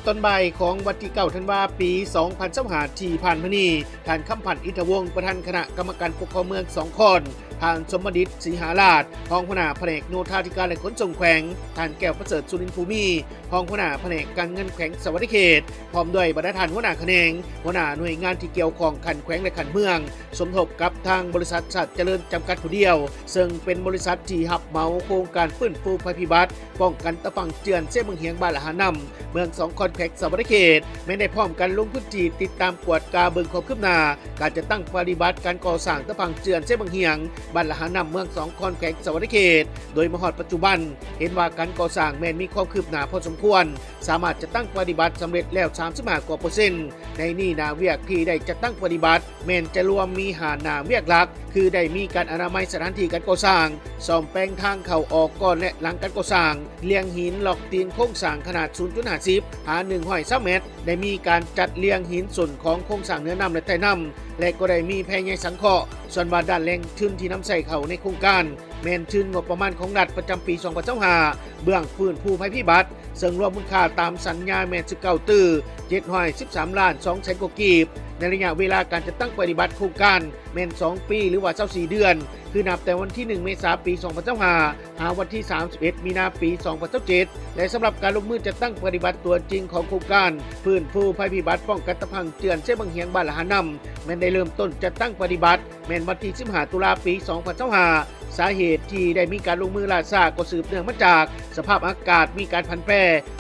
ตอนบ่ายของวันที่9ธันวาคมปี2025ที่ผ่านมานี้ท่านคำพันธ์อินทวงศ์ประธานคณะกรรมการปกครองเมือง2 คนท่านสมดิษฐ์ศรีหาราชรองหัวหน้าแผนกโยธาธิการและขนส่งแขวงท่านแก้วประเสริฐสุรินทร์ภูมิรองหัวหน้าแผนกการเงินแขวงสวัสดิเขตพร้อมด้วยบรรดาท่านหัวหน้าแขนงหัวหน้าหน่วยงานที่เกี่ยวข้องขันแขวงและขันเมืองสมทบกับทางบริษัทสัตว์เจริญจำกัดผู้เดียวซึ่งเป็นบริษัทที่รับเหมาโครงการฟื้นฟูภัยพิบัติป้องกันตะฟังเจือนเส้นเมืองเฮียงบ้านละหานำเมือง2 คอนแขวงสวัสดิเขตไม่ได้พร้อมกันลงพื้นที่ติดตามกวดกาเบิงความคืบหน้าการจะตั้งปฏิบัติการก่อสร้างตะฟังเจือนเส้นเมืองเฮียงบ้านละหานำเมือง2 คอนแขวงสวัสดิเขตโดยมหอดปัจจุบันเห็นว่าการก่อสร้างแม้นมีความคืบหน้าพอสมควรสามารถจะตั้งปฏิบัติสำเร็จแล้ว35%ในนี่นาเวียกที่ได้จะตั้งปฏิบัติแม้นจะรวมมีหานาเวียกหลักคือได้มีการอนามัยสถานที่การก่อสร้างซ่อมแปลงทางเข้าออกก่อนและหลังการก่อสร้างเลียงหินหลอกตีนโครงสร้างขนาด 0.50 หา120 เมตรได้มีการจัดเลียงหินส่วนของโครงสร้างเนื้อน้ำและใต้น้ำและก็ได้มีแพร่ใหญ่สังเคราะห์ส่วนว่าด้านแหล่งทุนที่นำใส่เข้าในโครงการแม่นทุนงบประมาณของรัฐประจำปี2025เบื้องฟื้นฟูภัยพิบัติซึ่งรวมมูลค่าตามสัญญาแม่น19ตื้อ713 ล้าน2แสนกว่ากีบในระยะเวลาการจะตั้งปฏิบัติโครงการแม่น2 ปีหรือว่า24 เดือนคือนับแต่วันที่1 เมษายนปี2025หาวันที่31 มีนาคมปี2027และสำหรับการลงมือจะตั้งปฏิบัติตัวจริงของโครงการฟื้นฟูภัยพิบัติป้องกันตะพังเจือนเส้นบางเฮียงบ้านละหานำแม้นได้เริ่มต้นจะตั้งปฏิบัติแม้นวันที่15 ตุลาคมปี2025สาเหตุที่ได้มีการลงมือล่าช้าก็สืบเนื่องมาจากสภาพอากาศมีการผันแปร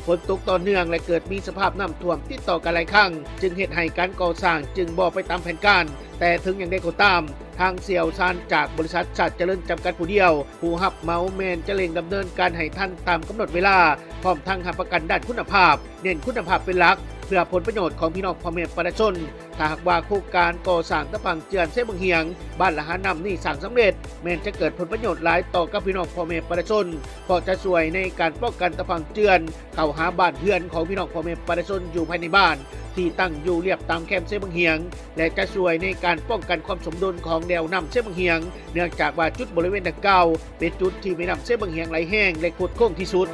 ฝนตกต่อเนื่องและเกิดมีสภาพน้ำท่วมติดต่อกันหลายครั้งจึงเหตุให้การก่อสร้างจึงบ่ไปตามแผนการแต่ถึงอย่างใดก็ตามทางเสี่ยวซานจากบริษัทสัตว์เจริญจำกัดผู้เดียวผู้รับเหมาแมนจะเร่งดำเนินการให้ทันตามกำหนดเวลาพร้อมทั้งรับประกันด้านคุณภาพเน้นคุณภาพเป็นหลักเพื่อผลประโยชน์ของพี่น้องพ่อแม่ประชาชนถ้าหากว่าโครงการก่อสร้างตะพังเจือนเส้นบางเฮียงบ้านละหานำนี่สั่งสำเร็จแม้นจะเกิดผลประโยชน์หลายต่อกับพี่น้องพ่อแม่ประชาชนเพราะจะช่วยในการป้องกันตะพังเจือนเข้าหาบ้านเรือนของพี่น้องพ่อแม่ประชาชนอยู่ภายในบ้านที่ตั้งอยู่เรียบตามแคมป์เส้นบางเฮียงและจะช่วยในการป้องกันความสมดุลของแนวน้ำเส้นบางเฮียงเนื่องจากว่าจุดบริเวณดังกล่าวเป็นจุดที่มีน้ำเส้นบางเฮียงไหลแห้งและขุ่นโค้งที่สุด